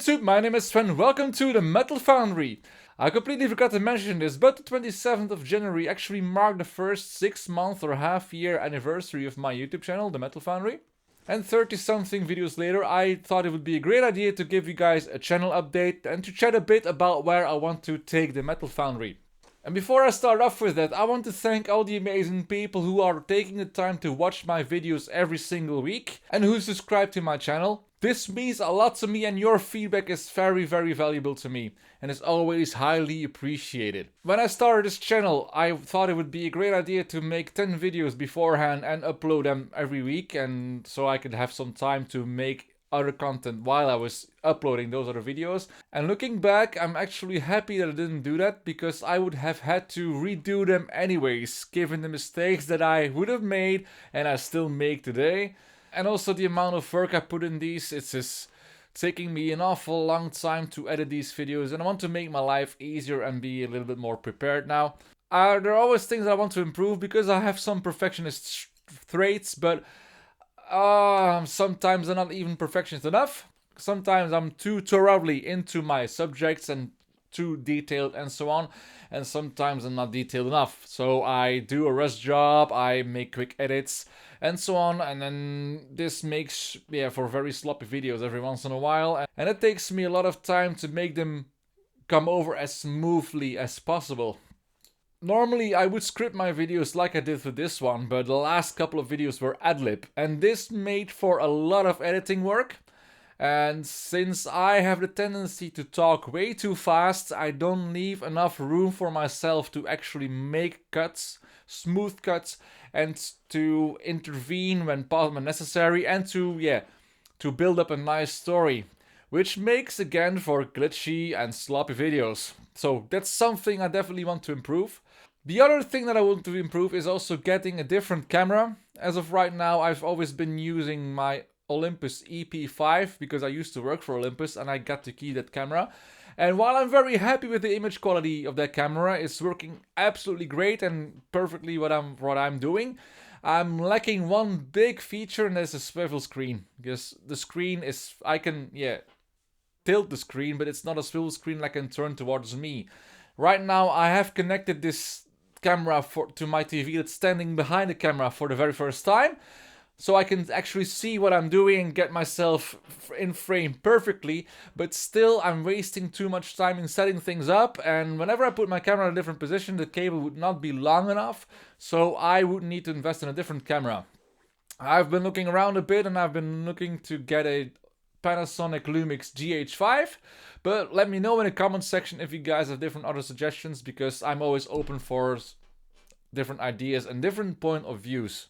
YouTube, my name is Sven, welcome to the Metal Foundry. I completely forgot to mention this, but the 27th of January actually marked the first 6-month or half-year anniversary of my YouTube channel, the Metal Foundry. And 30-something videos later, I thought it would be a great idea to give you guys a channel update and to chat a bit about where I want to take the Metal Foundry. And before I start off with that, I want to thank all the amazing people who are taking the time to watch my videos every single week and who subscribe to my channel. This means a lot to me and your feedback is very valuable to me and is always highly appreciated. When I started this channel, I thought it would be a great idea to make 10 videos beforehand and upload them every week, and so I could have some time to make other content while I was uploading those other videos. And looking back, I'm actually happy that I didn't do that, because I would have had to redo them anyways, given the mistakes that I would have made and I still make today. And also the amount of work I put in these, it's just taking me an awful long time to edit these videos, and I want to make my life easier and be a little bit more prepared now. There are always things I want to improve because I have some perfectionist traits, but sometimes I'm not even perfectionist enough. Sometimes I'm too thoroughly into my subjects and too detailed and so on, and sometimes I'm not detailed enough. So I do a rush job, I make quick edits and so on, and then this makes for very sloppy videos every once in a while, and it takes me a lot of time to make them come over as smoothly as possible. Normally I would script my videos like I did for this one, but the last couple of videos were ad-lib, and this made for a lot of editing work. And since I have the tendency to talk way too fast, I don't leave enough room for myself to actually make cuts, smooth cuts, and to intervene when necessary, and to build up a nice story, which makes again for glitchy and sloppy videos. So that's something I definitely want to improve. The other thing that I want to improve is also getting a different camera. As of right now, I've always been using my Olympus EP5 because I used to work for Olympus and I got to keep that camera. And while I'm very happy with the image quality of that camera, it's working absolutely great and perfectly what I'm doing, I'm lacking one big feature, and that's a swivel screen. Because the screen is, I can tilt the screen, but it's not a swivel screen that can turn towards me. Right now I have connected this camera to my TV that's standing behind the camera for the very first time, so I can actually see what I'm doing and get myself in frame perfectly, but still I'm wasting too much time in setting things up, and whenever I put my camera in a different position, the cable would not be long enough, so I would need to invest in a different camera. I've been looking around a bit and I've been looking to get a Panasonic Lumix GH5, but let me know in the comment section if you guys have different other suggestions, because I'm always open for different ideas and different point of views.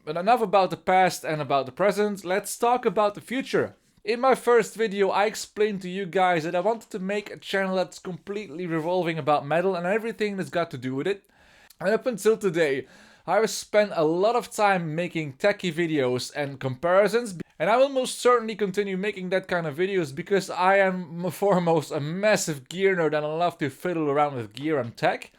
But enough about the past and about the present, let's talk about the future. In my first video I explained to you guys that I wanted to make a channel that's completely revolving about metal and everything that's got to do with it. And up until today, I've spent a lot of time making techie videos and comparisons, and I will most certainly continue making that kind of videos because I am foremost a massive gear nerd and I love to fiddle around with gear and tech.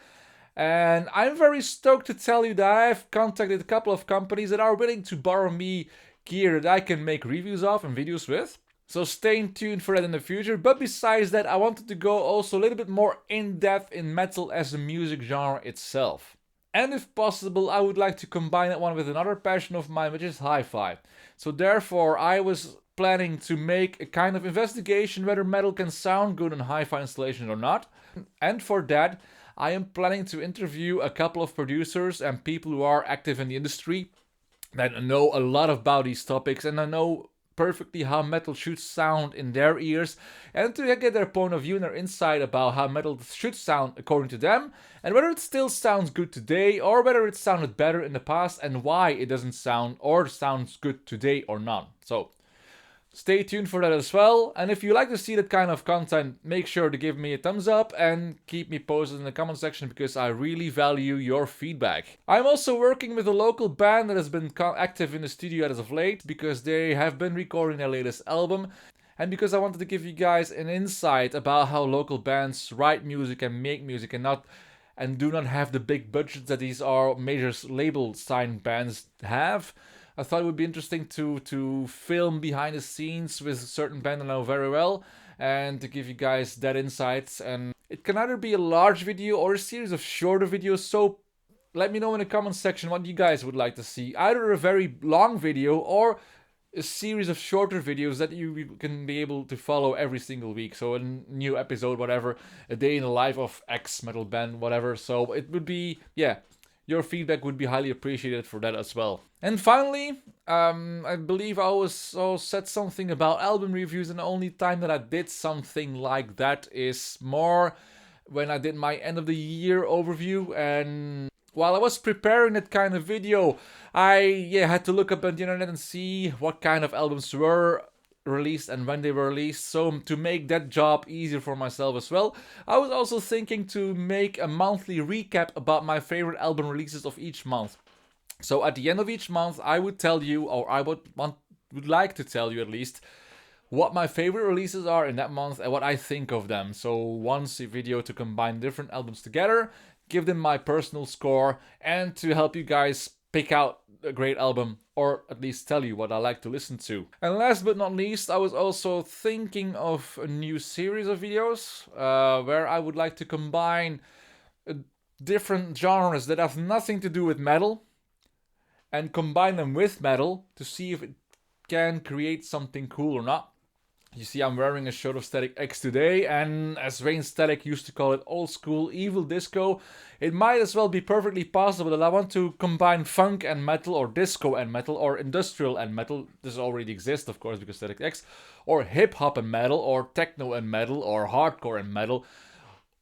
And I'm very stoked to tell you that I've contacted a couple of companies that are willing to borrow me gear that I can make reviews of and videos with. So stay tuned for that in the future. But besides that, I wanted to go also a little bit more in depth in metal as a music genre itself. And if possible, I would like to combine that one with another passion of mine, which is hi-fi. So therefore, I was planning to make a kind of investigation whether metal can sound good on hi-fi installations or not. And for that, I am planning to interview a couple of producers and people who are active in the industry that know a lot about these topics and I know perfectly how metal should sound in their ears, and to get their point of view and their insight about how metal should sound according to them, and whether it still sounds good today or whether it sounded better in the past and why it doesn't sound or sounds good today or not. So stay tuned for that as well, and if you like to see that kind of content, make sure to give me a thumbs up and keep me posted in the comment section because I really value your feedback. I'm also working with a local band that has been active in the studio as of late because they have been recording their latest album, and because I wanted to give you guys an insight about how local bands write music and make music and do not have the big budgets that these are major label signed bands have. I thought it would be interesting to film behind the scenes with a certain band I know very well and to give you guys that insights. And it can either be a large video or a series of shorter videos, so let me know in the comment section what you guys would like to see. Either a very long video or a series of shorter videos that you can be able to follow every single week. So a new episode, whatever, a day in the life of X metal band, whatever. So it would be, yeah, your feedback would be highly appreciated for that as well. And finally, I believe I also said something about album reviews, and the only time that I did something like that is more when I did my end of the year overview. And while I was preparing that kind of video, I had to look up on the internet and see what kind of albums were released and when they were released. So to make that job easier for myself as well, I was also thinking to make a monthly recap about my favorite album releases of each month. So at the end of each month, I would tell you, or I would like to tell you at least, what my favorite releases are in that month and what I think of them. So once a video to combine different albums together, give them my personal score, and to help you guys pick out a great album, or at least tell you what I like to listen to. And last but not least, I was also thinking of a new series of videos where I would like to combine different genres that have nothing to do with metal and combine them with metal to see if it can create something cool or not. You see, I'm wearing a shirt of Static X today, and as Wayne Static used to call it, old school evil disco. It might as well be perfectly possible that I want to combine funk and metal, or disco and metal, or industrial and metal. This already exists, of course, because Static X, or hip hop and metal, or techno and metal, or hardcore and metal.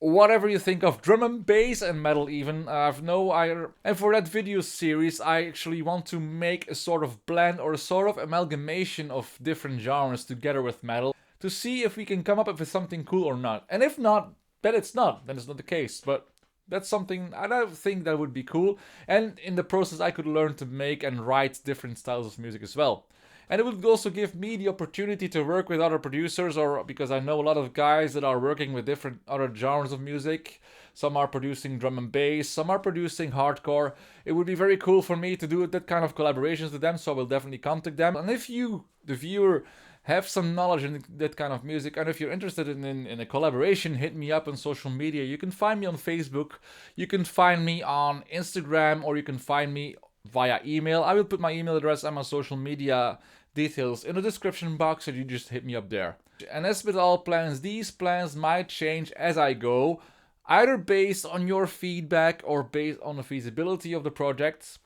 Whatever you think of, drum and bass and metal even, I have no idea. And for that video series, I actually want to make a sort of blend or a sort of amalgamation of different genres together with metal to see if we can come up with something cool or not. And if not, then it's not the case. But that's something I think that would be cool. And in the process, I could learn to make and write different styles of music as well. And it would also give me the opportunity to work with other producers, or because I know a lot of guys that are working with different other genres of music. Some are producing drum and bass, some are producing hardcore. It would be very cool for me to do that kind of collaborations with them, so I will definitely contact them. And if you, the viewer, have some knowledge in that kind of music, and if you're interested in a collaboration, hit me up on social media. You can find me on Facebook, you can find me on Instagram, or you can find me via email. I will put my email address and my social media details in the description box, so you just hit me up there. And as with all plans, these plans might change as I go, either based on your feedback or based on the feasibility of the project.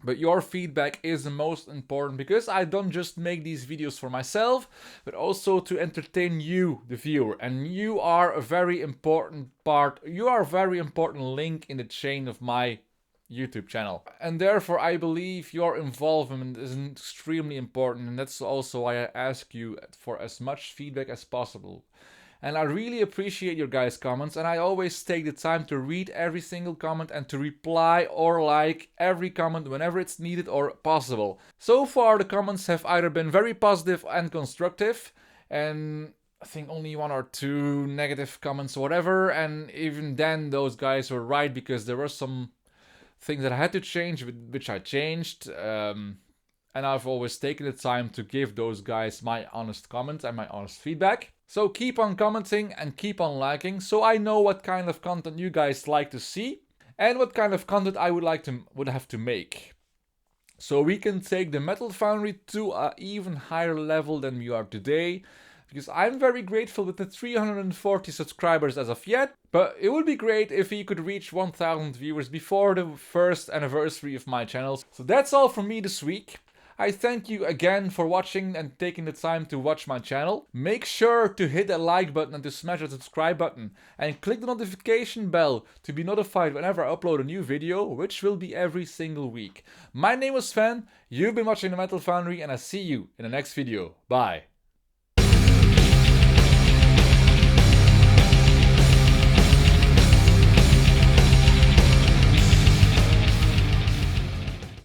But your feedback is the most important, because I don't just make these videos for myself, but also to entertain you, the viewer. And you are a very important part, you are a very important link in the chain of my YouTube channel. And therefore I believe your involvement is extremely important, and that's also why I ask you for as much feedback as possible. And I really appreciate your guys' comments, and I always take the time to read every single comment and to reply or like every comment whenever it's needed or possible. So far the comments have either been very positive and constructive, and I think only 1 or 2 negative comments or whatever, and even then those guys were right, because there were some things that I had to change, which I changed, and I've always taken the time to give those guys my honest comments and my honest feedback. So keep on commenting and keep on liking, so I know what kind of content you guys like to see and what kind of content I would have to make, so we can take the Metal Foundry to an even higher level than we are today. Because I'm very grateful with the 340 subscribers as of yet, but it would be great if we could reach 1000 viewers before the first anniversary of my channel. So that's all from me this week. I thank you again for watching and taking the time to watch my channel. Make sure to hit that like button and to smash the subscribe button, and click the notification bell to be notified whenever I upload a new video, which will be every single week. My name was Sven, you've been watching the Metal Foundry, and I see you in the next video. Bye.